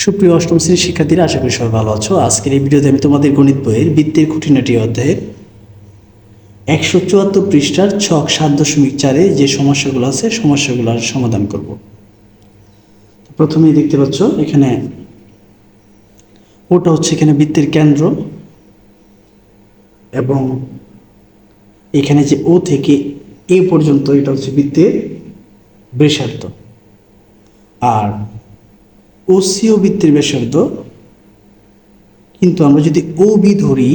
সুপ্রিয় অষ্টম শ্রেণীর শিক্ষার্থীরা, আশা করি সবাই ভালো আছো। আজকের এই ভিডিওতে আমি তোমাদের গণিত বইয়ের বৃত্তের খুঁটিনাটি অধ্যায়ের 174 পৃষ্ঠার ছক 7.4-এ যে সমস্যাগুলো আছে সমস্যাগুলোর সমাধান করব। প্রথমেই দেখতে পাচ্ছ এখানে ওটা হচ্ছে এখানে বৃত্তের কেন্দ্র, এবং এখানে যে ও থেকে এ পর্যন্ত এটা হচ্ছে বৃত্তের ব্যাসার্ধ, আর ওসিও বৃত্তের ব্যাসার্ধ। কিন্তু আমরা যদি ও বি ধরি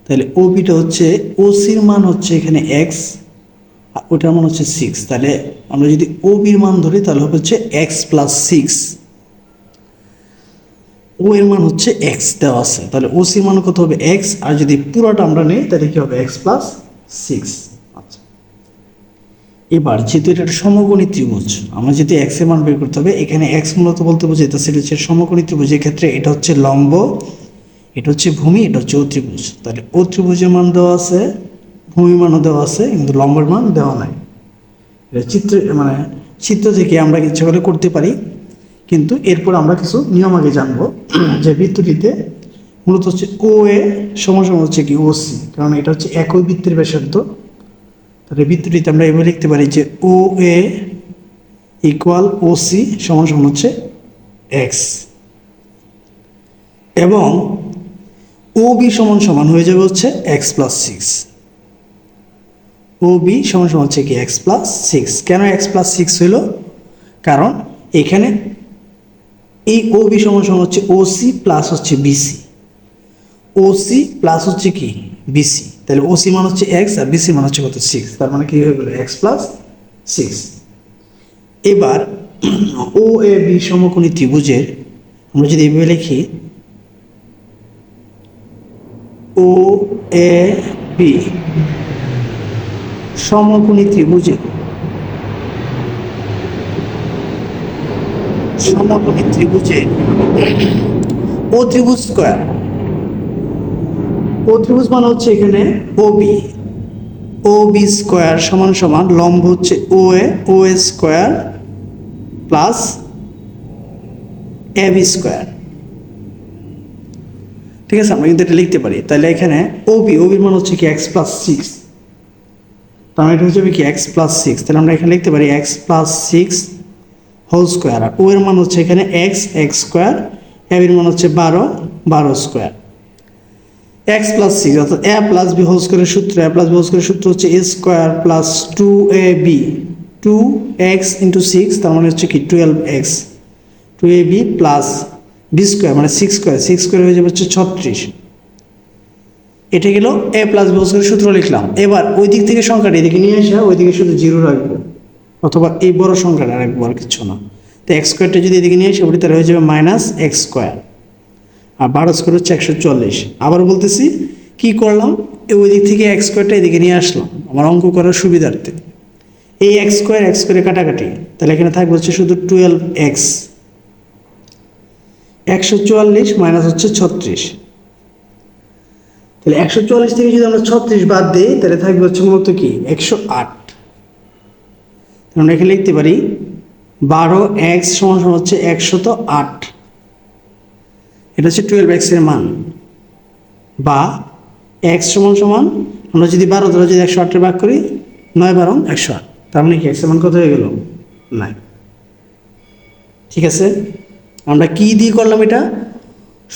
তাহলে ও বিটা হচ্ছে ওসির মান হচ্ছে এখানে এক্স, আর ওটার মান হচ্ছে 6। তাহলে আমরা যদি ও বির মান ধরি তাহলে হবে হচ্ছে এক্স প্লাস 6। ও এর মান হচ্ছে এক্স দেওয়া আছে, তাহলে ওসির মান কত হবে এক্স, আর যদি পুরোটা আমরা নেই তাহলে কি হবে এক্স প্লাস 6। আচ্ছা, এবার যেহেতু এটা একটা সমকোণী ত্রিভুজ, আমরা যদি এক্স এর মান বের করতে হবে, এখানে এক্স মূলত বলতে বোঝাইতে সেটা হচ্ছে সমকোণী ত্রিভুজের ক্ষেত্রে এটা হচ্ছে লম্ব, এটা হচ্ছে ভূমি, এটা হচ্ছে ও ত্রিভুজ। তাহলে ও ত্রিভুজের মান দেওয়া আছে, ভূমির মানও দেওয়া আছে, কিন্তু লম্বের মান দেওয়া নাই। এটা চিত্র থেকে আমরা ইচ্ছা করে করতে পারি, কিন্তু এরপর আমরা কিছু নিয়ম আগে জানবো। যে বৃত্তটিতে মূলত হচ্ছে ও এ সমান হচ্ছে কি ওসি, কারণ এটা হচ্ছে একই বৃত্তের ব্যাসার্ধ। তাহলে বৃত্তটিতে আমরা এভাবে লিখতে পারি যে ও এ ইকুয়াল ওসি সমান হচ্ছে এক্স, এবং ও বি সমান হয়ে যাবে হচ্ছে এক্স প্লাস 6। ও বি সমান হচ্ছে কি এক্স প্লাস 6। কেন এক্স প্লাস 6 হইল? কারণ এখানে এই ও বি সমান হচ্ছে ওসি প্লাস হচ্ছে বিসি, ওসি প্লাস হচ্ছে কি বিসি। তাহলে ওসি মান হচ্ছে এক্স আর বিসি মান হচ্ছে কত 6, তার মানে কি হয়ে গেল এক্স প্লাস 6। এবার ও এ বি সমকোণী ত্রিভুজের আমরা যদি এভাবে লিখি ও এ বি সমকোণী ত্রিভুজের ও ত্রিভুজ স্কয়ার, ও ত্রিভুজ মানে হচ্ছে এখানে ও বি স্কয়ার সমান লম্ব হচ্ছে ও এ square plus A B square. ঠিক আছে, আমরা কিন্তু এটা লিখতে পারি। তাহলে এখানে ওবির মান হচ্ছে কি এক্স প্লাস 6, তার মানে এটা হচ্ছে কি এক্স প্লাস 6। তাহলে আমরা এখানে লিখতে পারি এক্স প্লাস 6 হোল স্কোয়ার, আর ও এর মান হচ্ছে এখানে এক্স স্কোয়ার, এর মান হচ্ছে 12 স্কোয়ার। এক্স প্লাস 6 অর্থাৎ এ প্লাস বি হোল স্কোয়ারের সূত্র, এ প্লাস বি হোল স্কোয়ারের সূত্র হচ্ছে এ square plus 2ab, 2x into 6, তার মানে হচ্ছে কি 12x, 2ab plus B square মানে 6 স্কোয়ার হয়ে যাবে হচ্ছে 36। এটা গেল এ প্লাস বি হোল স্কোয়ারের সূত্র লিখলাম। এবার ওই দিক থেকে সংখ্যাটা এদিকে নিয়ে আসা, ওই দিকে শুধু 0 রাখবো, অথবা এই বড় সংখ্যাটা রাখবো, আর কিছু না। তো এক্স স্কোয়ারটা যদি এদিকে নিয়ে আসে, ওটি তাহলে হয়ে যাবে মাইনাস এক্স স্কোয়ার, আর 12 স্কোয়ার হচ্ছে 140। আবার বলতেছি কি করলাম, ওই দিক থেকে এক্স স্কোয়ারটা এদিকে নিয়ে আসলাম আমার অঙ্ক করার সুবিধার্থে। এই এক্স স্কোয়ারে কাটাকাটি, তাহলে এখানে থাকবে হচ্ছে শুধু 12x, 144 মাইনাস হচ্ছে 36। তাহলে 144 থেকে যদি আমরা 36 বাদ দিই তাহলে থাকবে হচ্ছে মূলত কি 108। আমরা এখানে লিখতে পারি 12x সমান হচ্ছে 108, এটা হচ্ছে 12x এর মান, বা x সমান আমরা যদি 12 ধরে যদি 108 ভাগ করি 9 12 108, তার মানে কি x এর মান কত হয়ে গেল 9। ঠিক আছে, আমরা কি দিয়ে করলাম এটা?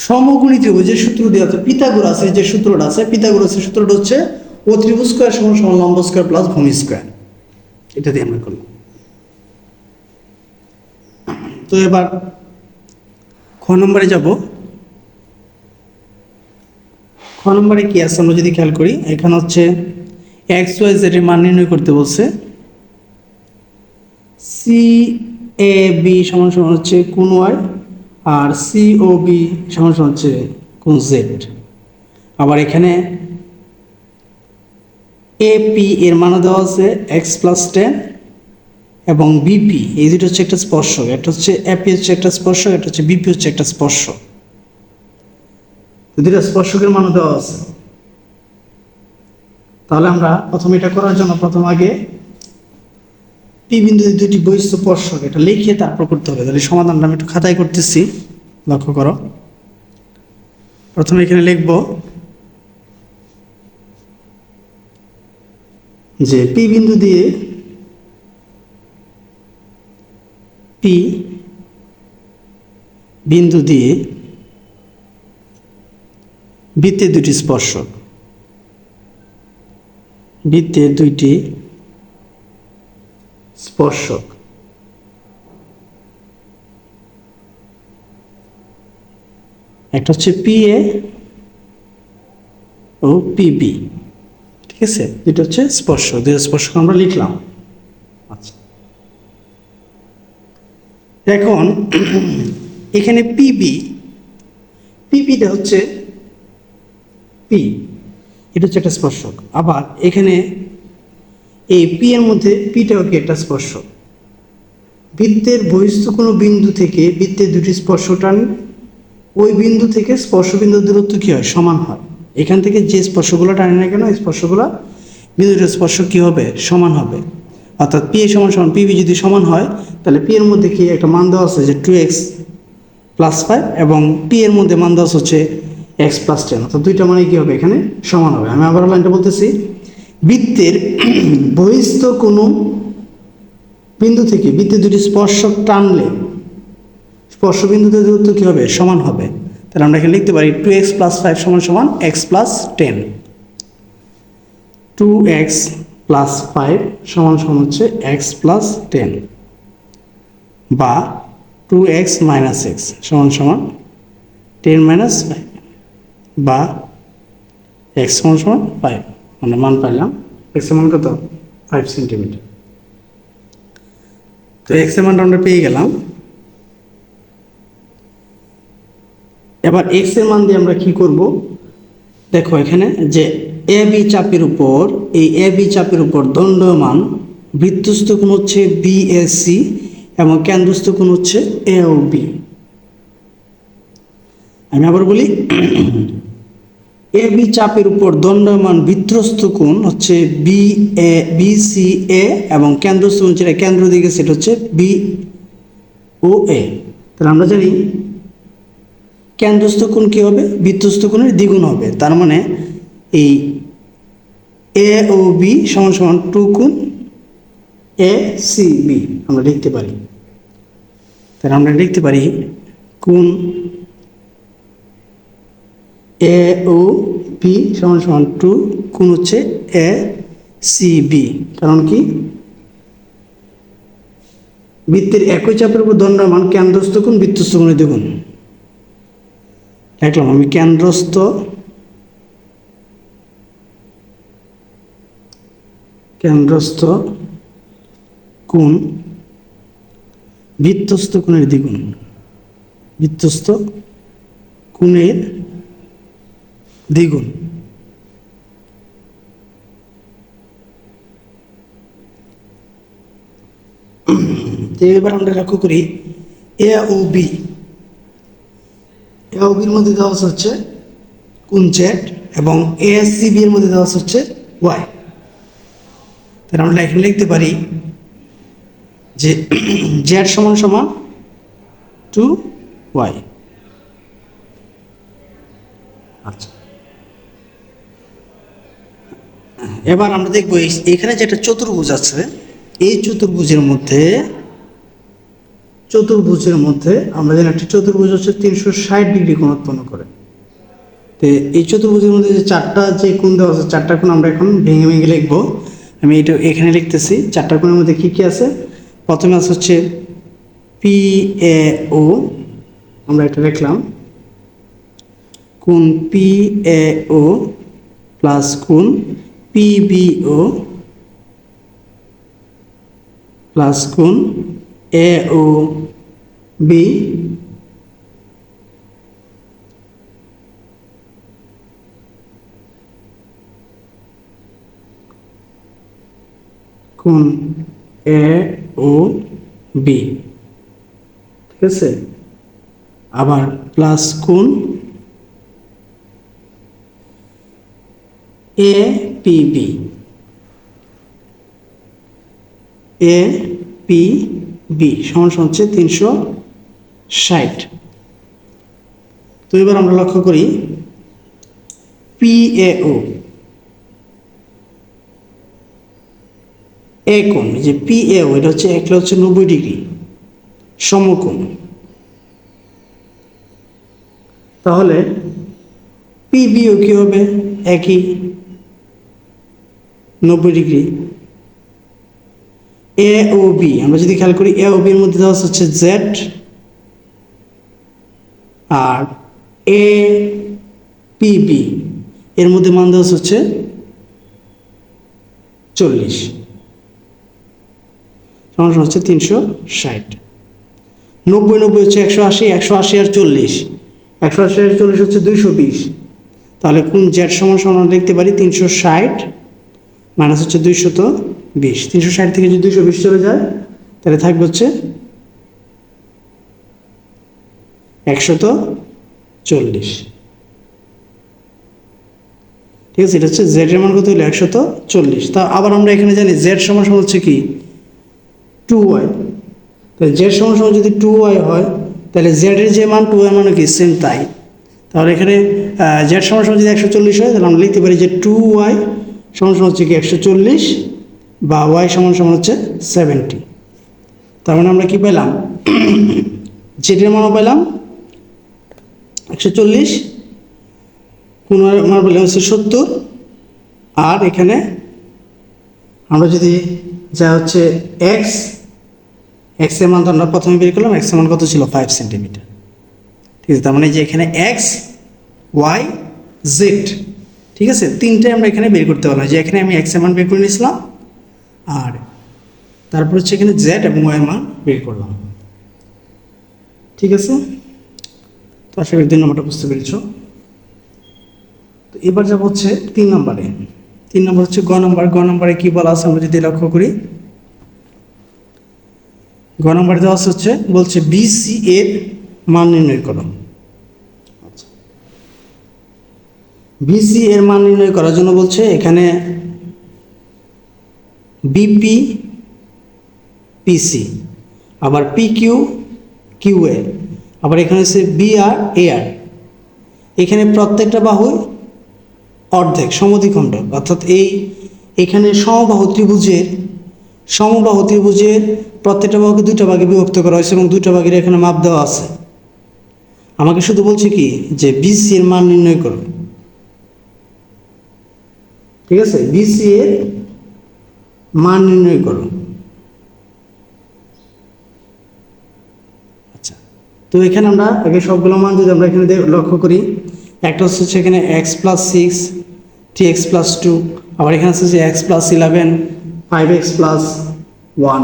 সমকোণী ত্রিভুজের সূত্র দেওয়া আছে, পিথাগোরাসের যে সূত্রটা আছে, পিথাগোরাসের সূত্রটা হচ্ছে ও ত্রিভুজ স্কয়ার সমান লম্ব স্কয়ার প্লাস ভূমি স্কয়ার, এটা দিয়ে আমরা করলাম। তো এবার খ নম্বরে যাব। খ নম্বরে কি আছে আমরা যদি খেয়াল করি, এখানে হচ্ছে এক্স ওয়াই জেড এর মান নির্ণয় করতে বলছে। সি এ বি সমান হচ্ছে কোণ ওয়াই, আর সি ও বি সমান হচ্ছে কোণ জেড। আবার এখানে এপি এর মান দেওয়া আছে এক্স প্লাস 10, এবং বিপি এই দুটো হচ্ছে একটা স্পর্শক, এটা হচ্ছে এপি হচ্ছে একটা স্পর্শক, এটা হচ্ছে বিপি হচ্ছে একটা স্পর্শক। দুটো স্পর্শকের মান দেওয়া আছে। তাহলে আমরা প্রথমে এটা করার জন্য প্রথম আগে পি বিন্দুতে দুটি বহিঃস্পর্শক এটা লিখে তারপর করতে হবে। তাহলে সমাধানটা আমি একটু খাতায় করতেছি। লক্ষ্য করো, প্রথমে এখানে লিখব যে পি বিন্দু দিয়ে বৃত্তের দুটি স্পর্শক, একটা হচ্ছে পি এ ও পিবি, ঠিক আছে, দুটো হচ্ছে স্পর্শক, দুটো স্পর্শক আমরা লিখলাম। আচ্ছা, এখন এখানে পিবিটা হচ্ছে পি, এটা হচ্ছে একটা স্পর্শক। আবার এখানে এই পি এর মধ্যে পিটাও কি একটা স্পর্শক। বৃত্তের বহিস্থ কোনো বিন্দু থেকে বৃত্তের দুটি স্পর্শ টান, ওই বিন্দু থেকে স্পর্শ বিন্দুর দূরত্ব কি হয়, সমান হয়। এখান থেকে যে স্পর্শগুলো টানে না কেন, এই স্পর্শগুলো বিন্দুটার স্পর্শ কি হবে, সমান হবে। অর্থাৎ পি এ সমান সমান পিবি যদি সমান হয়, তাহলে পি এর মধ্যে কি একটা মান দেওয়া আছে যে 2x + 5, এবং পি এর মধ্যে মান দেওয়া হচ্ছে x + 10, অর্থাৎ দুইটা মানে কি হবে, এখানে সমান হবে। আমি আবার লাইনটা বলতেছি, বৃত্তের বহিস্থ কোনো বিন্দু থেকে বৃত্তের দুটি স্পর্শক টানলে স্পর্শ বিন্দুতে দূরত্ব কি হবে, সমান হবে। তাহলে আমরা এখানে লিখতে পারি 2x + 5 সমান সমান x + 10, 2x + 5 সমান সমান হচ্ছে x + 10, বা 2x - x সমান সমান 10 - 5, বা x সমান সমান 5। আমরা মান পাইলাম, x এর মান কত, 5 সেন্টিমিটার। তো x এর মানটা আমরা পেয়ে গেলাম। এবার x এর মান দিয়ে আমরা কি করব, দেখো এখানে যে এ বি চাপের উপর, এই এ বি চাপের উপর দণ্ডমান বৃত্তস্থ কোণ হচ্ছে বিএসি এবং কেন্দ্রস্থ কোণ হচ্ছে এ ও বি। আমি আবার বলি, এ বি চাপের উপর দণ্ডমান বৃত্তস্থ কোণ হচ্ছে বিসি এ এবং কেন্দ্রস্থ কোণ যেটা কেন্দ্র দিকে সেটা হচ্ছে বি ও এ। তাহলে আমরা জানি কেন্দ্রস্থ কোণ কি হবে, বৃত্তস্থ কোণের দ্বিগুণ হবে। তার মানে এই এ ও বি সমান সমান 2 গুণ এ সি বি আমরা লিখতে পারি। তাহলে আমরা লিখতে পারি কোণ এ ও বি সমান সমান 2 কোণ হচ্ছে এ সি বি। কারণ কি, বৃত্তের একই চাপের উপর দণ্ডমান কেন্দ্রস্থ কোণ বৃত্তস্থ কোণের দ্বিগুণ। লিখলাম আমি কেন্দ্রস্থ কোণ বৃত্তস্থ কোণের দ্বিগুণ, বৃত্তস্থ কোণের দ্বিগুণ। এবার আমরা লক্ষ্য করি এ ও বির মধ্যে দেওয়া হচ্ছে কোণ জেড এবং এ সি বি এর মধ্যে দেওয়া হচ্ছে ওয়াই। তাহলে আমরা এখানে লিখতে পারি যে জেড সমান সমান 2y। আচ্ছা, এবার আমরা দেখব এখানে যেটা চতুর্ভুজ আছে, এই চতুর্ভুজের মধ্যে আমরা জানি একটা চতুর্ভুজ হচ্ছে 360 ডিগ্রি কোণ উৎপন্ন করে। তো এই চতুর্ভুজের মধ্যে যে চারটা যে কোণ দেওয়া আছে, চারটা কোণ আমরা এখন ভেঙে ভেঙে লিখবো। আমি এটা এখানে লিখতেছি, চারটা কোণের মধ্যে কি কি আছে। প্রথমে আছে হচ্ছে পি এ ও, আমরা এটা লিখলাম কোণ পি এ ও প্লাস কোণ পি বি ও প্লাস কোণ এ ও বি কোণ এ ও বি, ঠিক আছে। আবার প্লাস কোণ A P B, A P B সমান সমান হচ্ছে 360। তো এবার আমরা লক্ষ্য করি PAO এ কোণ, যে PAO এটা হচ্ছে একটা হচ্ছে 90 ডিগ্রি সমকোণ। তাহলে PBO কি হবে? একই 90 ডিগ্রি। AOB আমরা যদি খেয়াল করি AOB এর মধ্যে দেওয়া হচ্ছে Z, আর APB এর মধ্যে মান দেওয়া হচ্ছে 40, সমান হচ্ছে 360। 90 90 হচ্ছে 180, 180 আর 40, 180 আর 40 হচ্ছে 220। তাহলে কোন Z সমান সমান লিখতে পারি 360 মাইনাস হচ্ছে 220। 360 থেকে যদি 220 চলে যায় তাহলে থাকবে হচ্ছে 140। ঠিক আছে, এটা হচ্ছে Z এর মান কত হলো 140। তা আবার আমরা এখানে জানি Z সমান সমান হচ্ছে কি 2y। তাহলে Z সমান সমান যদি 2y হয় তাহলে Z এর যে মান 2y মানে কি সেম তাই। তাহলে এখানে Z সমান সমান যদি 140 হয় তাহলে আমরা লিখতে পারি যে 2y সমান সমান হচ্ছে কি 140 বা y সমান সমান হচ্ছে 70। তার মানে আমরা কি পেলাম Z এর মানও পেলাম 140, কোন মান পেলাম হচ্ছে 70, আর এখানে আমরা যদি যা হচ্ছে x এর মান তো আমরা প্রথমে বের করলাম, x এর মান কত ছিল 5 সেন্টিমিটার। ঠিক আছে, তার মানে যে এখানে x y z, ঠিক আছে, তিনটাই আমরা এখানে বের করতে পারলাম। যে এখানে আমি x এর মান বের করে নিয়েছিলাম, আর তারপর হচ্ছে এখানে z এবং y এর মান বের করলাম। ঠিক আছে, তো আশা করি 2 নম্বরটা বুঝতে পেরেছো। তো এবার যাব হচ্ছে 3 নম্বরে। 3 নম্বর হচ্ছে গ নম্বর। গ নম্বরে কি বলা আছে আমরা যদি লক্ষ্য করি, গ নম্বরে দেওয়া হচ্ছে বলছে BC এর মান নির্ণয় করো। BC এর মান নির্ণয় করার জন্য বলছে এখানে BP PC, আবার PQ QA, আবার এখানে হচ্ছে BR AR। এখানে প্রত্যেকটা বাহু অর্ধেক সমদ্বিখণ্ড, অর্থাৎ এখানে সমবাহু ত্রিভুজের প্রত্যেকটা বাহুকে 2টা ভাগে বিভক্ত করা হয়েছে এবং 2টা ভাগের এখানে মাপ দেওয়া আছে। আমাকে শুধু বলছে কি যে BC এর মান নির্ণয় করো। ঠিক আছে, BC এর মান নির্ণয় করো। আচ্ছা, তো এখানে আমরা আগে সবগুলো মান যদি আমরা এখানে লক্ষ্য করি, একটা হচ্ছে এখানে x + 6 3x + 2, আবার এখানে হচ্ছে যে x + 11 5x + 1।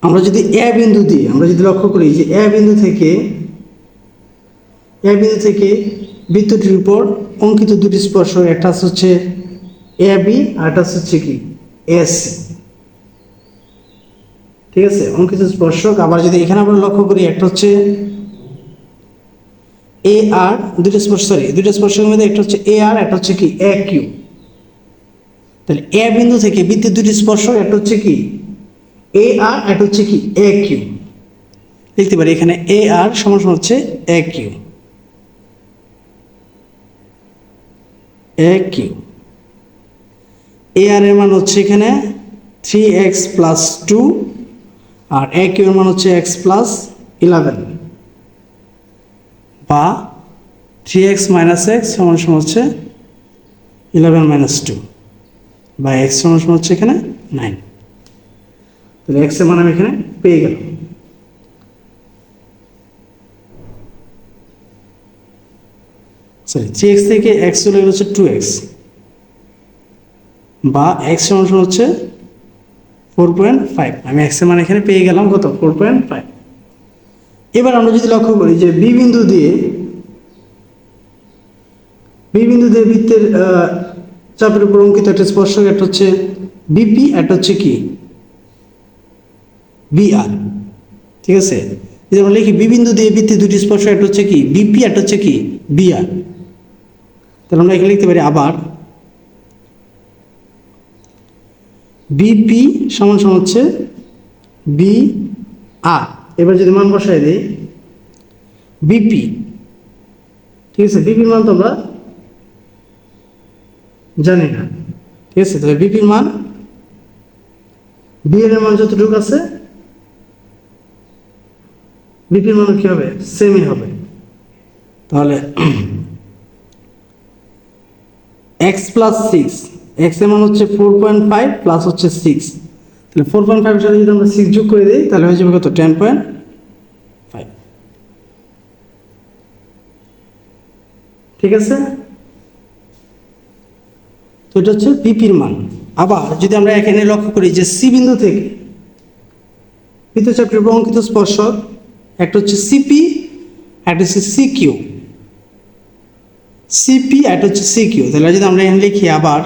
আমরা যদি a বিন্দু দিই, আমরা যদি লক্ষ্য করি যে a বিন্দু থেকে বৃত্তটির উপর অঙ্কিত দুটি স্পর্শক, একটা হচ্ছে AB আর একটা হচ্ছে কি AC। ঠিক আছে, অঙ্কিত স্পর্শক। আবার যদি এখানে আমরা লক্ষ্য করি, একটা হচ্ছে AR, দুইটা স্পর্শকের মধ্যে একটা হচ্ছে AR, একটা হচ্ছে কি AQ। তাহলে A বিন্দু থেকে বৃত্তের দুটি স্পর্শক, একটা হচ্ছে কি AR, একটা হচ্ছে কি AQ। লিখতে পারি এখানে AR সমান সমান হচ্ছে AQ। AR এর মান হচ্ছে এখানে 3x + 2, আর AQ এর মান হচ্ছে x + 11, বা 3x - x সমান সমান হচ্ছে 11 - 2, বা x সমান সমান হচ্ছে এখানে 9। তাহলে x এর মান আমি এখানে পেয়ে গেলাম। সরি, 3x থেকে x চলে গেল হচ্ছে 2x, বা x সমান সমান হচ্ছে 4.5। আমি x এর মান এখানে পেয়ে গেলাম কত 4.5। এবার আমরা যদি লক্ষ্য করি যে B বিন্দু দিয়ে বৃত্তের চাপের উপর অঙ্কিত একটা স্পর্শক, একটা হচ্ছে BP, একটা হচ্ছে কি BR। ঠিক আছে, যদি আমরা লিখি B বিন্দু দিয়ে বৃত্তের দুটি স্পর্শক, একটা হচ্ছে কি BP, একটা হচ্ছে কি BR, তাহলে আমরা এখানে লিখতে পারি আবার BP সমান সমান হচ্ছে BR। এবার যদি মান বসাই দিই, বিপি, ঠিক আছে, বিপির মান তো আমরা জানি না, ঠিক আছে। তাহলে বিপির মান, বি এর মান যতটুকু আছে বিপির মান কি হবে, সেমই হবে। তাহলে এক্স প্লাস সিক্স, এক্স এর মান হচ্ছে 4.5 প্লাস হচ্ছে 6, তাহলে 4.5 এর সাথে যদি আমরা 6 যোগ করে দিই তাহলে হয়ে যাবে কত, 10.5, ঠিক আছে। তো এটা হচ্ছে বিপির মান। আবার যদি আমরা এখানে লক্ষ্য করি যে সি বিন্দু থেকে বৃত্তচাপের উপর অঙ্কিত স্পর্শক, একটা হচ্ছে সিপি, একটা হচ্ছে সিকিউ, সিপি একটা হচ্ছে সিকিউ, তাহলে যদি আমরা এখানে লিখি আবার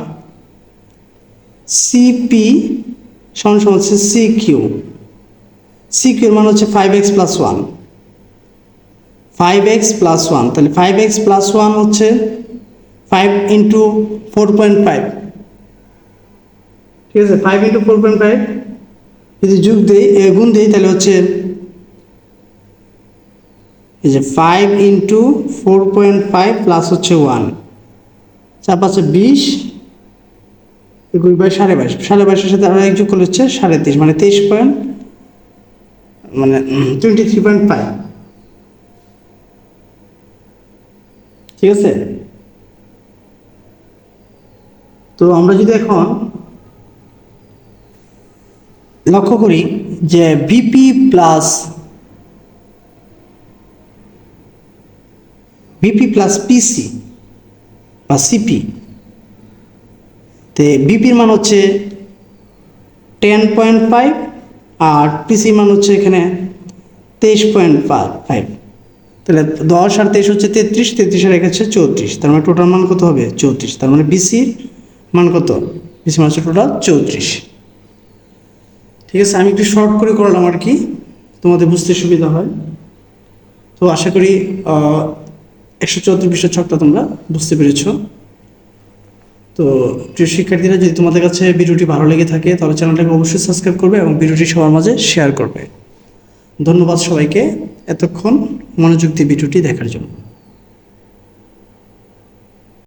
সিপি সমান সমান হচ্ছে সিকিউ, সিকিউর মান হচ্ছে 5x প্লাস 1, 5x প্লাস 1, তাহলে 5x প্লাস 1 হচ্ছে 5 ইন্টু 4.5, ঠিক আছে। 5 ইন্টু 4.5 যদি যোগ দিই, গুণ দিই, তাহলে হচ্ছে এই যে 5 ইন্টু 4.5 প্লাস হচ্ছে 1, 4 পাঁচে 20, 20 বাই 22.5, 22.5 সাথে আরো এক যোগ করলে হচ্ছে 23.5, মানে 23 পয়েন্ট, মানে 23.5, ঠিক আছে। তো আমরা যদি এখন লক্ষ্য করি যে বিপি প্লাস পিসি বা সিপি, তে বিপির মান হচ্ছে 10.5 আর পিসি মান হচ্ছে এখানে 23.5, তাহলে 10 আর 23 হচ্ছে 33, 33 আর 1 হচ্ছে 34, তার মানে টোটাল মান কত হবে, 34, তার মানে বিসির মান কত, বিসি মান হচ্ছে টোটাল 34, ঠিক আছে। আমি একটু শর্ট করে করলাম আর কি, তোমাদের বুঝতে সুবিধা হয়। তো আশা করি 134 পৃষ্ঠার ছকটা তোমরা বুঝতে পেরেছো। তো প্রিয় শিক্ষার্থীরা, যদি তোমাদের কাছে ভিডিওটি ভালো লেগে থাকে তাহলে চ্যানেলটাকে অবশ্যই সাবস্ক্রাইব করবে এবং ভিডিওটি সবার মাঝে শেয়ার করবে। ধন্যবাদ সবাইকে এতক্ষণ মনোযোগ দিয়ে ভিডিওটি দেখার জন্য।